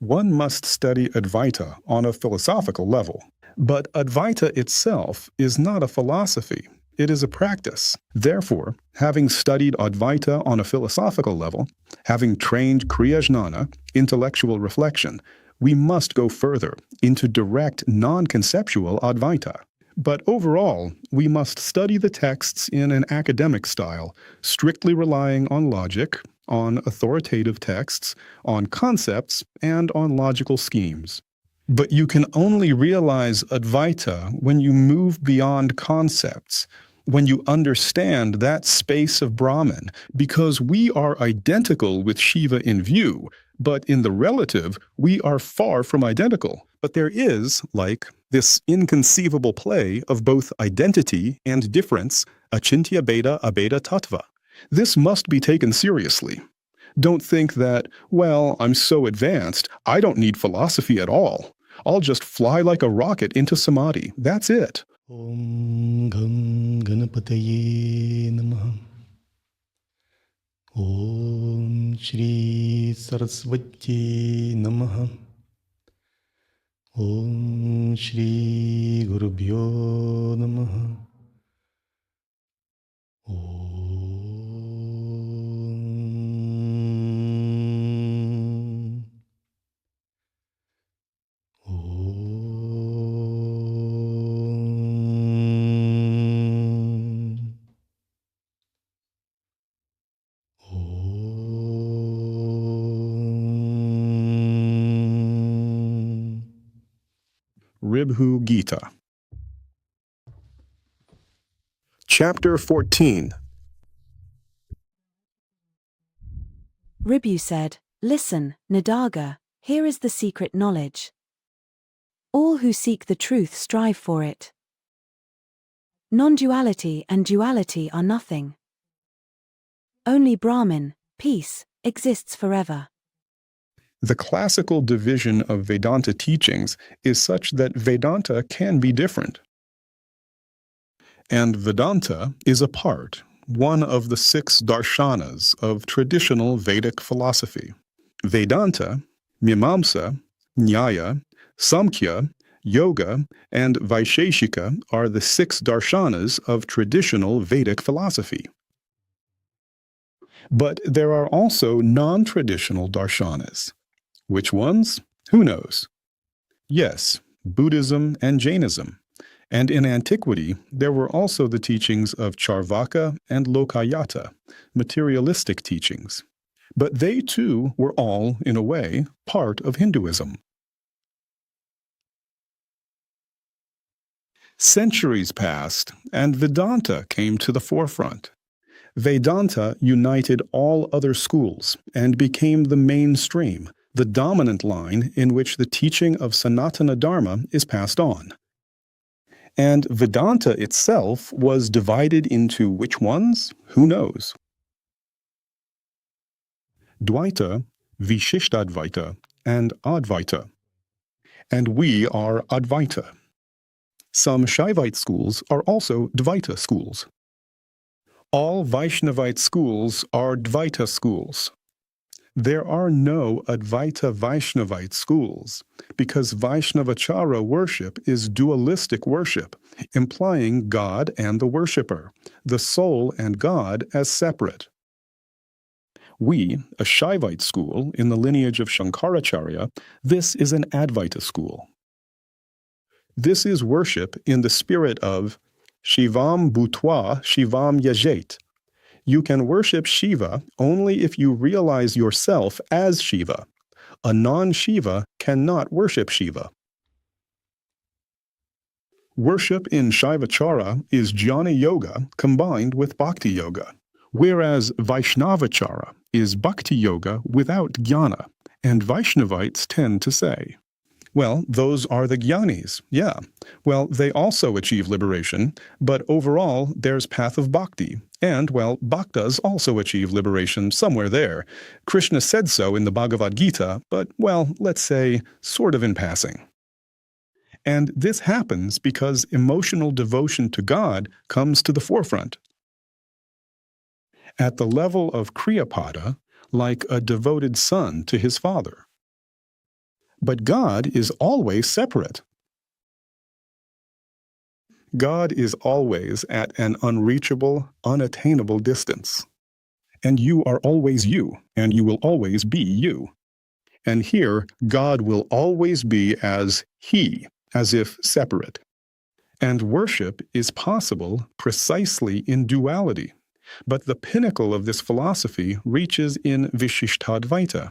One must study Advaita on a philosophical level. But Advaita itself is not a philosophy. It is a practice. Therefore, having studied Advaita on a philosophical level, having trained Kriya-Jnana, intellectual reflection, we must go further into direct non-conceptual Advaita. But overall, we must study the texts in an academic style, strictly relying on logic, on authoritative texts, on concepts, and on logical schemes. But you can only realize Advaita when you move beyond concepts, when you understand that space of Brahman, because we are identical with Shiva in view, but in the relative, we are far from identical. But there is, like, this inconceivable play of both identity and difference, achintya bheda abheda tattva. This must be taken seriously. Don't think that, well, I'm so advanced, I don't need philosophy at all. I'll just fly like a rocket into samadhi. That's it. Om Gam Ganapataye Namaha. Om Shri Saraswati Namaha. Om Shri Gurubhyo Namaha. Om. Ribhu Gita. Chapter 14. Ribhu said, "Listen, Nadaga, here is the secret knowledge. All who seek the truth strive for it. Non-duality and duality are nothing. Only Brahman, peace, exists forever." The classical division of Vedanta teachings is such that Vedanta can be different. And Vedanta is a part, one of the 6 Darshanas of traditional Vedic philosophy. Vedanta, Mimamsa, Nyaya, Samkhya, Yoga, and Vaisheshika are the 6 Darshanas of traditional Vedic philosophy. But there are also non-traditional Darshanas. Which ones? Who knows? Yes, Buddhism and Jainism. And in antiquity, there were also the teachings of Charvaka and Lokayata, materialistic teachings. But they too were all, in a way, part of Hinduism. Centuries passed, and Vedanta came to the forefront. Vedanta united all other schools and became the mainstream, the dominant line in which the teaching of Sanatana Dharma is passed on. And Vedanta itself was divided into which ones? Who knows? Dvaita, Vishishtadvaita, and Advaita. And we are Advaita. Some Shaivite schools are also Dvaita schools. All Vaishnavite schools are Dvaita schools. There are no Advaita Vaishnavite schools, because Vaishnavachara worship is dualistic worship, implying God and the worshipper, the soul and God as separate. We, a Shaivite school in the lineage of Shankaracharya, this is an Advaita school. This is worship in the spirit of Shivam Bhutva Shivam Yajet. You can worship Shiva only if you realize yourself as Shiva. A non-Shiva cannot worship Shiva. Worship in Shaivachara is Jnana Yoga combined with Bhakti Yoga, whereas Vaishnavachara is Bhakti Yoga without Jnana, and Vaishnavites tend to say, well, those are the Jnanis, yeah. Well, they also achieve liberation, but overall there's path of Bhakti, and, well, Bhaktas also achieve liberation somewhere there. Krishna said so in the Bhagavad Gita, but, well, let's say, sort of in passing. And this happens because emotional devotion to God comes to the forefront. At the level of Kriyapada, like a devoted son to his father. But God is always separate. God is always at an unreachable, unattainable distance. And you are always you, and you will always be you. And here, God will always be as He, as if separate. And worship is possible precisely in duality. But the pinnacle of this philosophy reaches in Vishishtadvaita.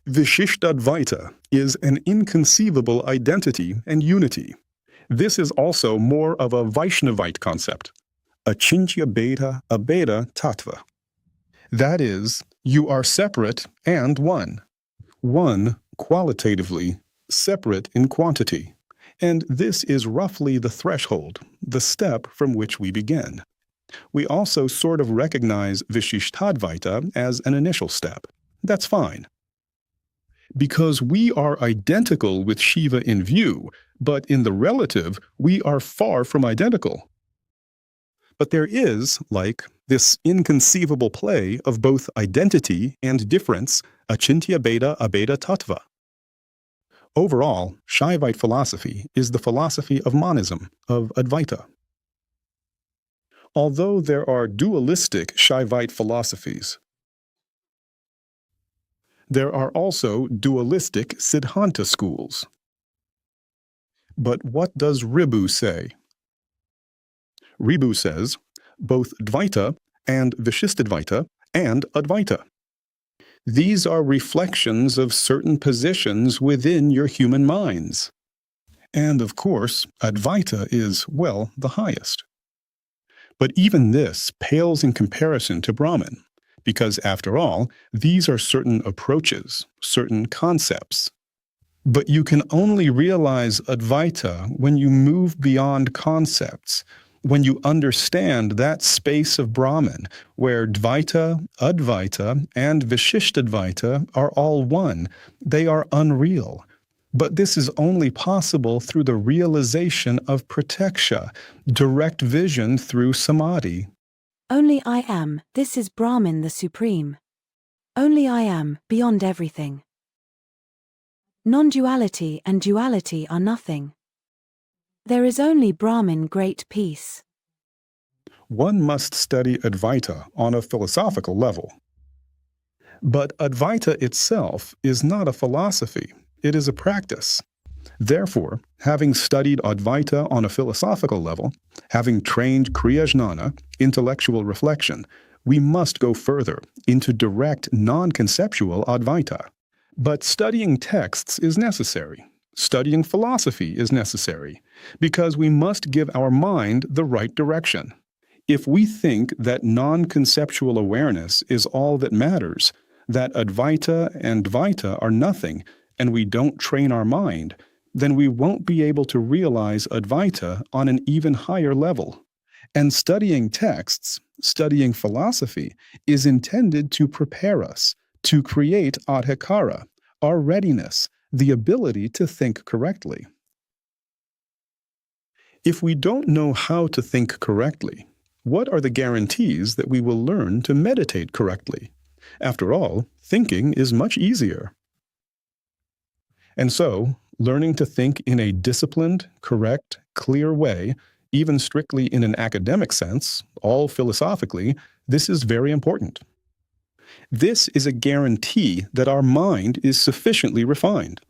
Vishishtadvaita is an inconceivable identity and unity. This is also more of a Vaishnavite concept, achintya beta abeda tattva. That is, you are separate and one. One qualitatively, separate in quantity. And this is roughly the threshold, the step from which we begin. We also sort of recognize Vishishtadvaita as an initial step. That's fine. Because we are identical with Shiva in view, but in the relative, we are far from identical. But there is, like, this inconceivable play of both identity and difference, achintya beta abeda tattva. Overall, Shaivite philosophy is the philosophy of monism, of Advaita. Although there are dualistic Shaivite philosophies, there are also dualistic Siddhanta schools. But what does Ribhu say? Ribhu says, both Dvaita and Vishishtadvaita and Advaita. These are reflections of certain positions within your human minds. And of course, Advaita is, well, the highest. But even this pales in comparison to Brahman, because after all, these are certain approaches, certain concepts. But you can only realize Advaita when you move beyond concepts, when you understand that space of Brahman, where Dvaita, Advaita, and Vishishtadvaita are all one. They are unreal. But this is only possible through the realization of pratyaksha, direct vision through samadhi. Only I am, this is Brahman the Supreme. Only I am, beyond everything. Non-duality and duality are nothing. There is only Brahman great peace. One must study Advaita on a philosophical level. But Advaita itself is not a philosophy, it is a practice. Therefore, having studied Advaita on a philosophical level, having trained Kriya-Jnana, intellectual reflection, we must go further into direct non-conceptual Advaita. But studying texts is necessary. Studying philosophy is necessary, because we must give our mind the right direction. If we think that non-conceptual awareness is all that matters, that Advaita and Dvaita are nothing, and we don't train our mind, then we won't be able to realize Advaita on an even higher level. And studying texts, studying philosophy, is intended to prepare us, to create adhikara, our readiness, the ability to think correctly. If we don't know how to think correctly, what are the guarantees that we will learn to meditate correctly? After all, thinking is much easier. And so, learning to think in a disciplined, correct, clear way, even strictly in an academic sense, all philosophically, this is very important. This is a guarantee that our mind is sufficiently refined.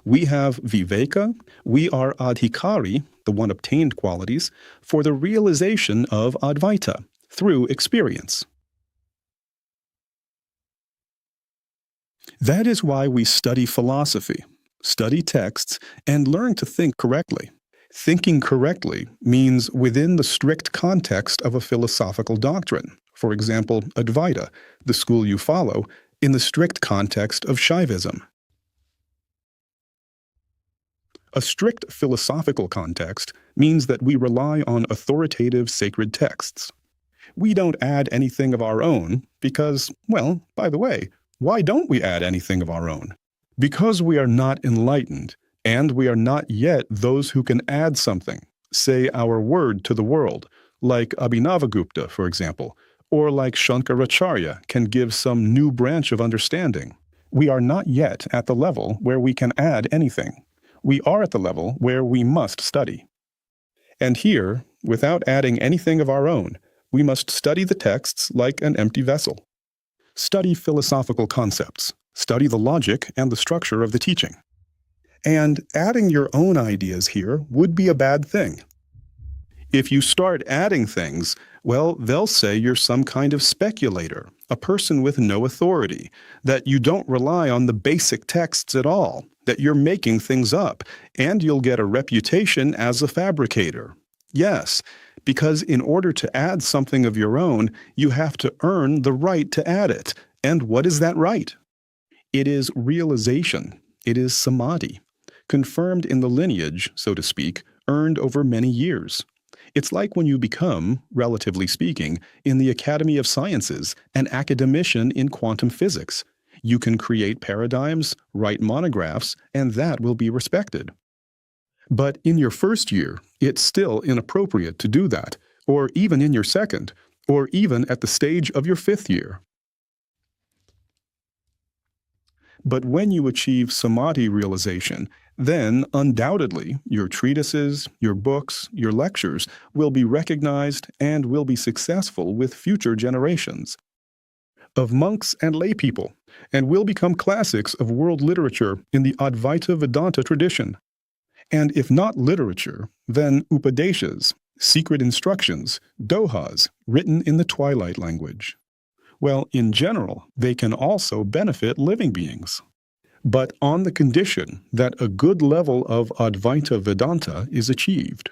We have Viveka, we are adhikari, the one obtained qualities, for the realization of Advaita through experience. That is why we study philosophy, study texts, and learn to think correctly. Thinking correctly means within the strict context of a philosophical doctrine. For example, Advaita, the school you follow, in the strict context of Shaivism. A strict philosophical context means that we rely on authoritative sacred texts. We don't add anything of our own because, well, by the way, why don't we add anything of our own? Because we are not enlightened, and we are not yet those who can add something, say our word to the world, like Abhinavagupta, for example, or like Shankaracharya can give some new branch of understanding. We are not yet at the level where we can add anything. We are at the level where we must study. And here, without adding anything of our own, we must study the texts like an empty vessel. Study philosophical concepts. Study the logic and the structure of the teaching. And adding your own ideas here would be a bad thing. If you start adding things, well, they'll say you're some kind of speculator, a person with no authority, that you don't rely on the basic texts at all, that you're making things up, and you'll get a reputation as a fabricator. Yes, because in order to add something of your own, you have to earn the right to add it. And what is that right? It is realization. It is samadhi, confirmed in the lineage, so to speak, earned over many years. It's like when you become, relatively speaking, in the Academy of Sciences, an academician in quantum physics. You can create paradigms, write monographs, and that will be respected. But in your first year, it's still inappropriate to do that, or even in your second, or even at the stage of your fifth year. But when you achieve samadhi realization, then undoubtedly your treatises, your books, your lectures will be recognized and will be successful with future generations of monks and lay people, and will become classics of world literature in the Advaita Vedanta tradition. And if not literature, then upadeshas, secret instructions, dohas, written in the twilight language. Well, in general, they can also benefit living beings, but on the condition that a good level of Advaita Vedanta is achieved.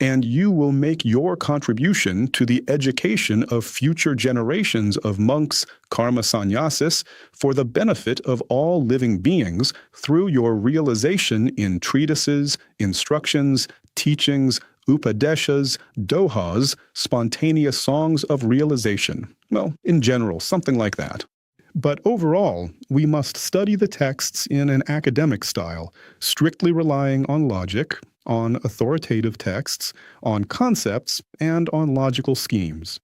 And you will make your contribution to the education of future generations of monks, karma sannyasis, for the benefit of all living beings through your realization in treatises, instructions, teachings, upadeshas, dohas, spontaneous songs of realization. Well, in general, something like that. But overall, we must study the texts in an academic style, strictly relying on logic, on authoritative texts, on concepts, and on logical schemes.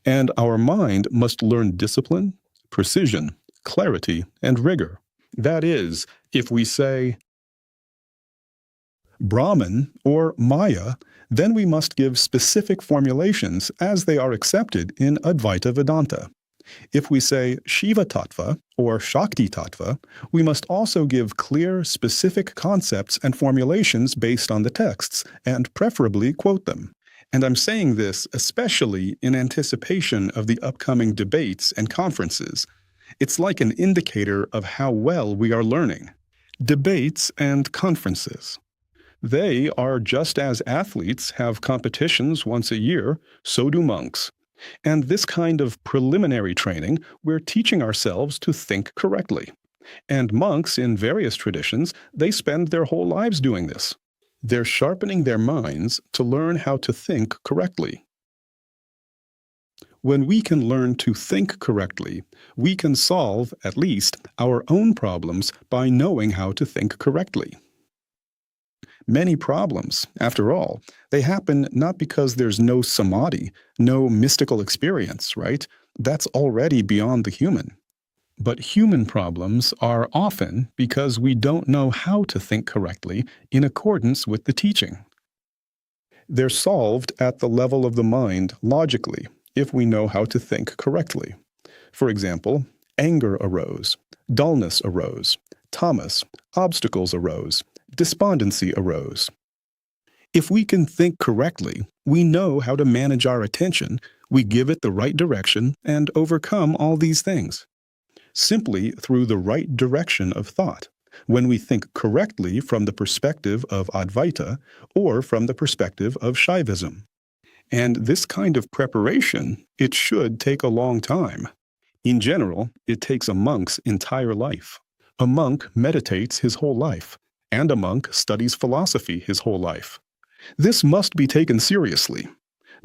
And our mind must learn discipline, precision, clarity, and rigor. That is, if we say Brahman or Maya, then we must give specific formulations as they are accepted in Advaita Vedanta. If we say Shiva Tattva or Shakti Tattva, we must also give clear, specific concepts and formulations based on the texts, and preferably quote them. And I'm saying this especially in anticipation of the upcoming debates and conferences. It's like an indicator of how well we are learning. Debates and conferences. They are just as athletes have competitions once a year, so do monks. And this kind of preliminary training, we're teaching ourselves to think correctly. And monks in various traditions, they spend their whole lives doing this. They're sharpening their minds to learn how to think correctly. When we can learn to think correctly, we can solve, at least, our own problems by knowing how to think correctly. Many problems, after all, they happen not because there's no samadhi, no mystical experience, right? That's already beyond the human. But human problems are often because we don't know how to think correctly in accordance with the teaching. They're solved at the level of the mind logically, if we know how to think correctly. For example, anger arose, dullness arose, tamas, obstacles arose, despondency arose. If we can think correctly, we know how to manage our attention, we give it the right direction, and overcome all these things. Simply through the right direction of thought, when we think correctly from the perspective of Advaita or from the perspective of Shaivism. And this kind of preparation, it should take a long time. In general, it takes a monk's entire life. A monk meditates his whole life, and a monk studies philosophy his whole life. This must be taken seriously.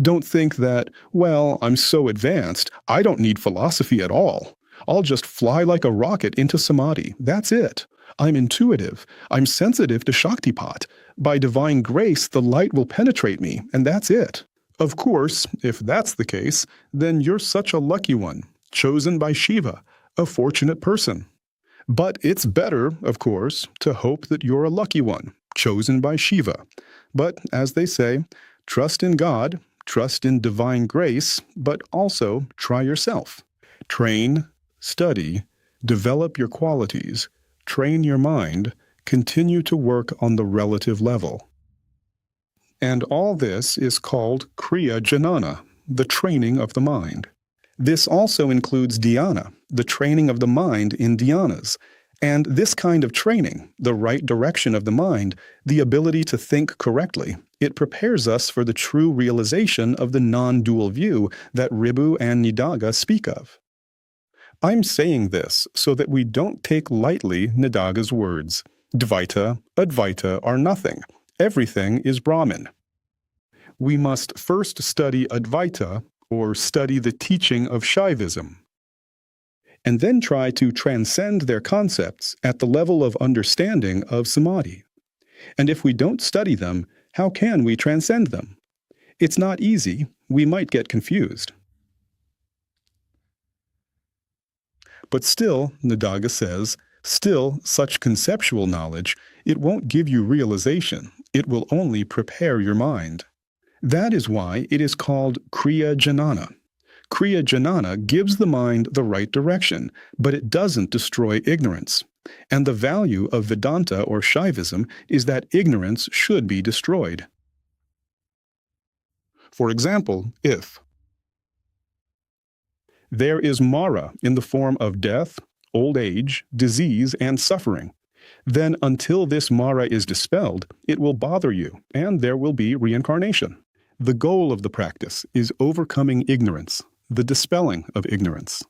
Don't think that, well, I'm so advanced, I don't need philosophy at all. I'll just fly like a rocket into samadhi. That's it. I'm intuitive. I'm sensitive to Shaktipat. By divine grace, the light will penetrate me, and that's it. Of course, if that's the case, then you're such a lucky one, chosen by Shiva, a fortunate person. But it's better, of course, to hope that you're a lucky one, chosen by Shiva. But, as they say, trust in God, trust in divine grace, but also try yourself. Train, study, develop your qualities, train your mind, continue to work on the relative level. And all this is called Kriya-Jnana, the training of the mind. This also includes dhyana, the training of the mind in dhyanas. And this kind of training, the right direction of the mind, the ability to think correctly, it prepares us for the true realization of the non-dual view that Ribhu and Nidagha speak of. I'm saying this so that we don't take lightly Nidagha's words. Dvaita, Advaita are nothing. Everything is Brahman. We must first study Advaita, or study the teaching of Shaivism, and then try to transcend their concepts at the level of understanding of samadhi. And if we don't study them, how can we transcend them? It's not easy. We might get confused. But still, Nidagha says, still, such conceptual knowledge, it won't give you realization. It will only prepare your mind. That is why it is called Kriya-Jnana. Kriya-Jnana gives the mind the right direction, but it doesn't destroy ignorance. And the value of Vedanta or Shaivism is that ignorance should be destroyed. For example, if there is Mara in the form of death, old age, disease, and suffering, then until this Mara is dispelled, it will bother you, and there will be reincarnation. The goal of the practice is overcoming ignorance, the dispelling of ignorance.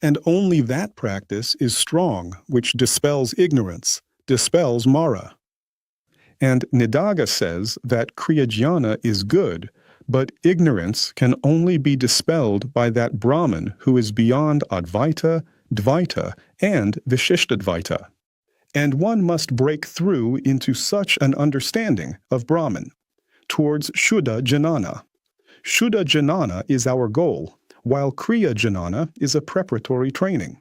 And only that practice is strong, which dispels ignorance, dispels Mara. And Nidagha says that Kriya-jnana is good, but ignorance can only be dispelled by that Brahman who is beyond Advaita, Dvaita, and Vishishtadvaita. And one must break through into such an understanding of Brahman towards Shuddha-Jnana. Shuddha-Jnana is our goal, while Kriya-Jnana is a preparatory training.